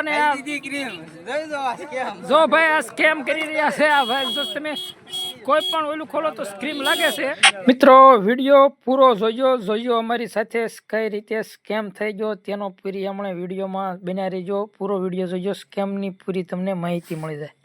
અને જો ભાઈ આ સ્કેમ કરી રહ્યા છે આ ભાઈ જો તમે કોઈ પણ ઓલું ખોલો તો સ્ક્રીમ લાગે છે મિત્રો વિડીયો પૂરો જોયો અમારી સાથે કઈ રીતે સ્કેમ થઈ ગયો તેનો પૂરી હમણાં વિડીયોમાં બન્યા રહેજો પૂરો વિડીયો જોજો સ્કેમની પૂરી તમને માહિતી મળી જાય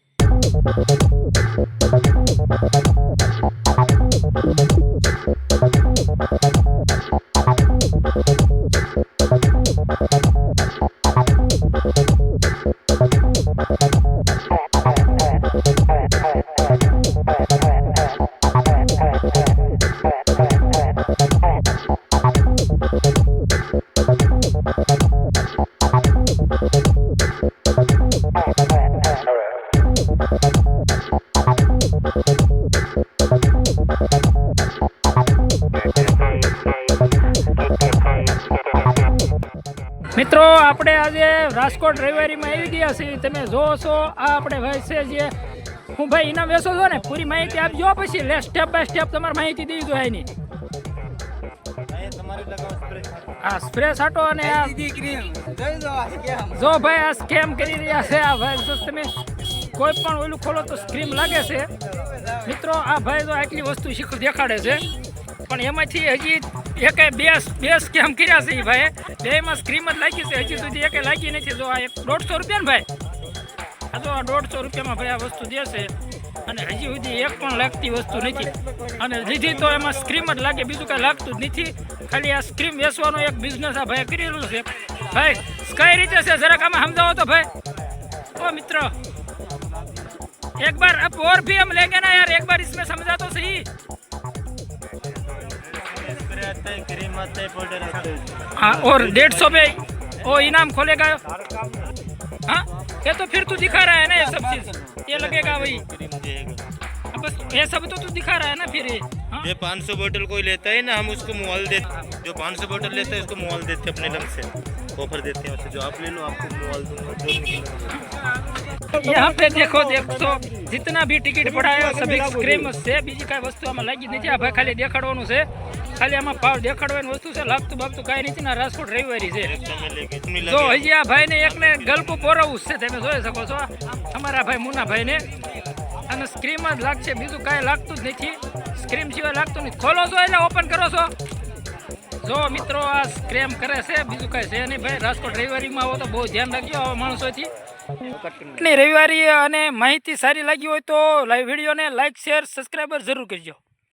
મિત્રો આપણે આજે રાજકોટ રવિવારીમાં આવી ગયા છીએ તમે જોવો છો આ આપણે ભાઈ છે જે હું ભાઈ ઇનામ વેચો છો ને પૂરી માહિતી આપજો પછી લે સ્ટેપ બાય સ્ટેપ તમારે માહિતી દેવી જોઈએ એની આ સ્પ્રે છાંટો અને આ જો ભાઈ આ સ્કેમ કરી રહ્યા છે આ ભાઈ જો તમે કોઈ પણ ઓલું ખોલો તો સ્ક્રીમ લાગે છે મિત્રો આ ભાઈ જો આટલી વસ્તુ દેખાડે છે પણ એમાંથી હજી એક બે સ્કેમ કર્યા છે એ ભાઈ બેમાં સ્ક્રીમ જ લાગી છે હજી સુધી એક લાગી નથી જો આ 150 રૂપિયા ને ભાઈ આ તો 150 રૂપિયામાં ભાઈ આ વસ્તુ દેશે અને હજી સુધી એક પણ લાગતી વસ્તુ નથી અને લીધી તો એમાં સ્ક્રીમ જ લાગે બીજું કાંઈ લાગતું જ નથી ખાલી આ સ્ક્રીમ વેચવાનો એક બિઝનેસ આ ભાઈ કરી રહ્યું છે ભાઈ કઈ રીતે છે જરાક આમાં સમજાવો તો ભાઈ ઓ મિત્ર एक बार अब और भी हम लेंगे ना यार एक बार इसमें समझा तो सही क्रीम आता है पाउडर आता है हाँ और 150 पे वो इनाम खोलेगा हाँ ये तो फिर तू दिखा रहा है ना ये सब चीज ये लगेगा वही बस ये सब तो तू दिखा रहा है ना फिर ये 500 बोतल कोई लेता है ना हम उसको मुआल देते जो 500 बोतल लेता है उसको मुआल देते अपने लग से ऑफर देते हैं उससे जो आप ले लो आपको मुआल दूंगा जो यहाँ पे देखो जितना भी टिकट पड़ा है सभी स्क्रीम से बीजी कई वस्तु आम लगी नहीं आ भाई खाली देखाड़वानुं छे खाली आम भाव देखाड़वानी वस्तु है लागतुं बागतुं कांई नहीं ना राजकोट रविवारी है जो हजी आ भाई ने एक ने गलकू पोरावुं छे तमे जोई शको छो अमारा भाई मुन्ना भाई ने अने स्क्रीम ज लागशे बीजुं कांई लागतुं ज नथी स्क्रीम सिवाय लागतुं नहीं खोलो छो एटले ओपन करो छो जो मित्रों आ स्क्रेम करे छे बीजुं कांई छे नहीं भाई राजकोट रविवारी में आवो तो बहुत ध्यान राखજો आवा माणसोथी रविवारी अने माहिती सारी लगी हो तो लाइव वीडियो ने लाइक शेर सब्सक्राइबर जरूर करजो।